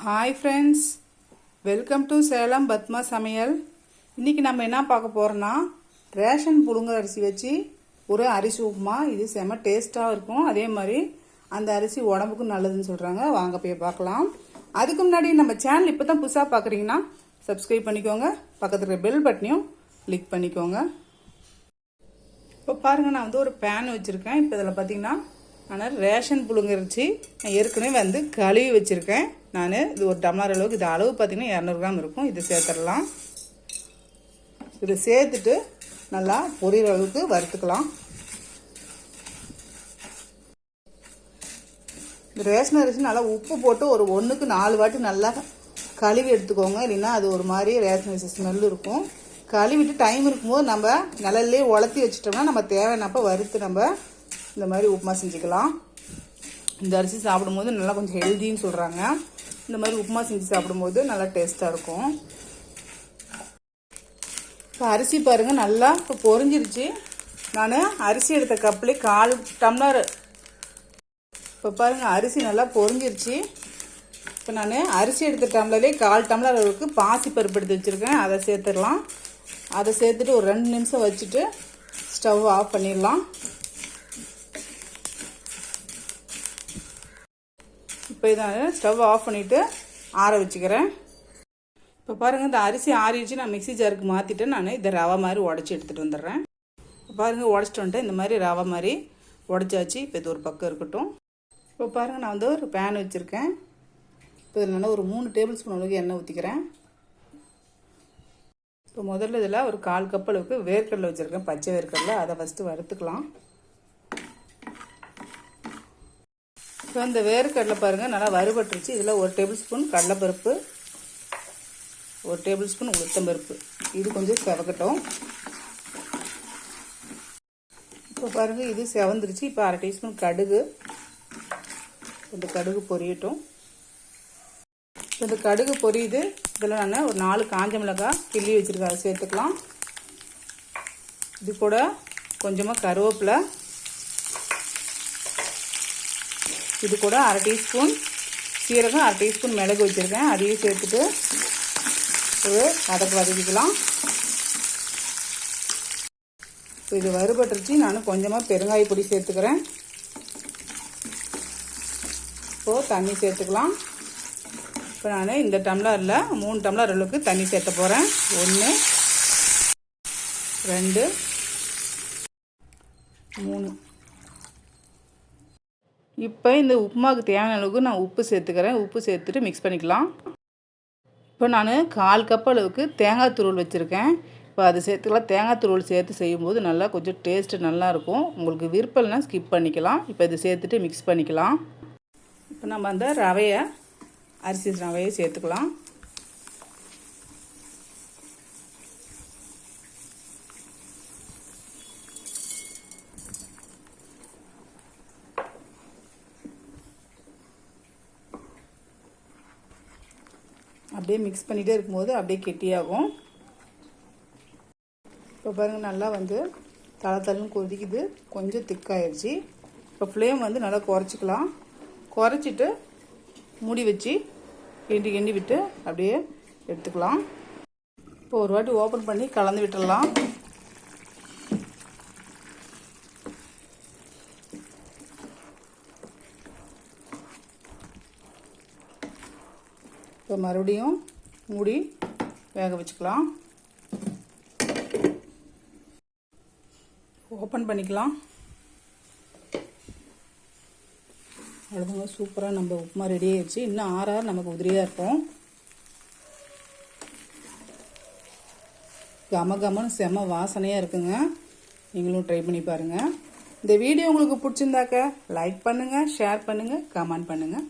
Hi friends, welcome to Salam Upma Samayal. இன்னைக்கு நம்ம என்ன பார்க்க போறோம்னா ரேஷன் புழுங்கல் அரிசி வச்சு ஒரு அரிசி உப்புமா. இது செம டேஸ்டா இருக்கும். அதே மாதிரி அந்த அரிசி உடம்புக்கு நல்லதுன்னு சொல்றாங்க. வாங்க போய் பார்க்கலாம். அதுக்கு முன்னாடி நம்ம சேனல் இப்பதான் புதுசா பார்க்கறீங்கன்னா சப்ஸ்கிரைப் பண்ணிக்கோங்க. பக்கத்துல இருக்க பெல் பட்டனையும் கிளிக் பண்ணிக்கோங்க. இப்போ பாருங்க, நான் வந்து ஒரு பேன் வச்சிருக்கேன். இப்போ இதில் பார்த்தீங்கன்னா நான் ரேஷன் புழுங்கல் அரிசி ஏற்கனவே கழுவி வச்சிருக்கேன். இது ஒரு டம்ளர் அளவுக்கு, இது அளவு பார்த்தீங்கன்னா 200 கிராம் இருக்கும். இது சேர்த்துடலாம். இது சேர்த்துட்டு நல்லா பொரியிற அளவுக்கு வறுத்துக்கலாம். இந்த ரேஷன் அரிசி நல்லா உப்பு போட்டு ஒரு 1க்கு 4 வாட்டி நல்லா கழுவி எடுத்துக்கோங்க. இல்லைன்னா அது ஒரு மாதிரி ரேஷன் அரிசி ஸ்மெல் இருக்கும். கழுவிட்டு டைம் இருக்கும்போது நம்ம நிழல்லே உலர்த்தி வச்சிட்டோம்னா நம்ம தேவையானப்போ வறுத்து நம்ம இந்த மாதிரி உப்புமா செஞ்சுக்கலாம். இந்த அரிசி சாப்பிடும்போது நல்லா கொஞ்சம் ஹெல்தின்னு சொல்கிறாங்க. இந்த மாதிரி உப்புமா செஞ்சு சாப்பிடும்போது நல்லா டேஸ்ட்டாக இருக்கும். இப்போ அரிசி பாருங்கள் நல்லா இப்போ பொரிஞ்சிருச்சு. நான் அரிசி எடுத்த கப்லேயே 1/4 டம்ளர். இப்போ பாருங்கள் அரிசி நல்லா பொரிஞ்சிருச்சு. இப்போ நான் அரிசி எடுத்த டம்ளர்லேயே 1/4 டம்ளர் அளவுக்கு பாசி பருப்பு எடுத்து வச்சுருக்கேன். அதை சேர்த்துடலாம். அதை சேர்த்துட்டு ஒரு 2 நிமிஷம் வச்சுட்டு ஸ்டவ் ஆஃப் பண்ணிடலாம். இப்போ இதை ஸ்டவ் ஆஃப் பண்ணிவிட்டு ஆற வச்சுக்கிறேன். இப்போ பாருங்கள், இந்த அரிசி ஆறிடுச்சு. நான் மிக்ஸி ஜாருக்கு மாற்றிட்டு நான் இதை ரவை மாதிரி உடச்சி எடுத்துகிட்டு வந்துடுறேன். பாருங்கள், உடச்சிட்டு வந்துட்டு இந்த மாதிரி ரவை மாதிரி உடச்சாச்சு. இப்போ இது ஒரு பக்கம் இருக்கட்டும். இப்போ பாருங்கள், நான் ஒரு பேன் வச்சுருக்கேன். இப்போ இதில் நான் ஒரு 3 டேபிள் ஸ்பூன் அளவுக்கு எண்ணெய் ஊற்றிக்கிறேன். இப்போ முதல்ல இதில் ஒரு 1/4 கப் அளவுக்கு வேர்க்கடலை வச்சுருக்கேன், பச்சை வேர்க்கடலை. அதை ஃபஸ்ட்டு வறுத்துக்கலாம். இப்போ இந்த வேர்க்கடலை பாருங்கள் நல்லா வறுபட்டுருச்சு. இதில் 1 டேபிள் ஸ்பூன் கடலைப்பருப்பு, 1 டேபிள் ஸ்பூன் உளுத்தம்பருப்பு. இது கொஞ்சம் செவக்கட்டும். இப்போ பாருங்கள் இது செவந்துருச்சு. இப்போ 1/2 டீஸ்பூன் கடுகு, இந்த கடுகு பொரியட்டும். இந்த கடுகு பொரியுது. இதில் நான் ஒரு 4 காஞ்ச மிளகாய் கிள்ளி வச்சுருக்கேன், அதை சேர்த்துக்கலாம். இது கூட கொஞ்சமாக கருவேப்பிலை, இது கூட 1/2 டீஸ்பூன் சீரகம், 1/2 டீஸ்பூன் மிளகு வச்சுருக்கேன். அதையும் சேர்த்துட்டு ஒரு வதக்கிக்கலாம். இப்போ இது வறுபட்டுருச்சு. நான் கொஞ்சமாக பெருங்காய பொடி சேர்த்துக்கிறேன். இப்போது தண்ணி சேர்த்துக்கலாம். இப்போ நான் இந்த டம்ளரில் 3 டம்ளர் அளவுக்கு தண்ணி சேர்த்த போகிறேன். 1 2 3. இப்போ இந்த உப்புமாவுக்கு தேவையான அளவுக்கு நான் உப்பு சேர்த்துக்கிறேன். உப்பு சேர்த்துட்டு மிக்ஸ் பண்ணிக்கலாம். இப்போ நான் 1/4 கப் அளவுக்கு தேங்காய் துருவல் வச்சுருக்கேன். இப்போ அது சேர்த்துக்கலாம். தேங்காய் துருவல் சேர்த்து செய்யும்போது நல்லா கொஞ்சம் டேஸ்ட்டு நல்லாயிருக்கும். உங்களுக்கு விருப்பம்னா ஸ்கிப் பண்ணிக்கலாம். இப்போ இது சேர்த்துட்டு மிக்ஸ் பண்ணிக்கலாம். இப்போ நம்ம அந்த அரிசி ரவையை சேர்த்துக்கலாம். அப்படியே மிக்ஸ் பண்ணிகிட்டே இருக்கும்போது அப்படியே கெட்டியாகும். இப்போ பாருங்கள் நல்லா தளன்னு கொதிக்குது. கொஞ்சம் திக்காயிடுச்சு. இப்போ ஃப்ளேம் நல்லா குறைச்சிக்கலாம். குறைச்சிட்டு மூடி வச்சு கிண்டி விட்டு அப்படியே எடுத்துக்கலாம். இப்போ ஒரு வாட்டி ஓப்பன் பண்ணி கலந்து விட்டுடலாம். இப்போ மறுபடியும் மூடி வேக வச்சுக்கலாம். ஓப்பன் பண்ணிக்கலாம். அவ்வளோதாங்க, சூப்பராக நம்ம உப்புமா ரெடி ஆயிடுச்சு. இன்னும் ஆறாறு நமக்கு உதிரியாக இருக்கும். கமகமன்னு செம வாசனையாக இருக்குங்க. நீங்களும் ட்ரை பண்ணி பாருங்கள். இந்த வீடியோ உங்களுக்கு பிடிச்சிருந்தாக்க லைக் பண்ணுங்கள், ஷேர் பண்ணுங்கள், கமெண்ட் பண்ணுங்கள்.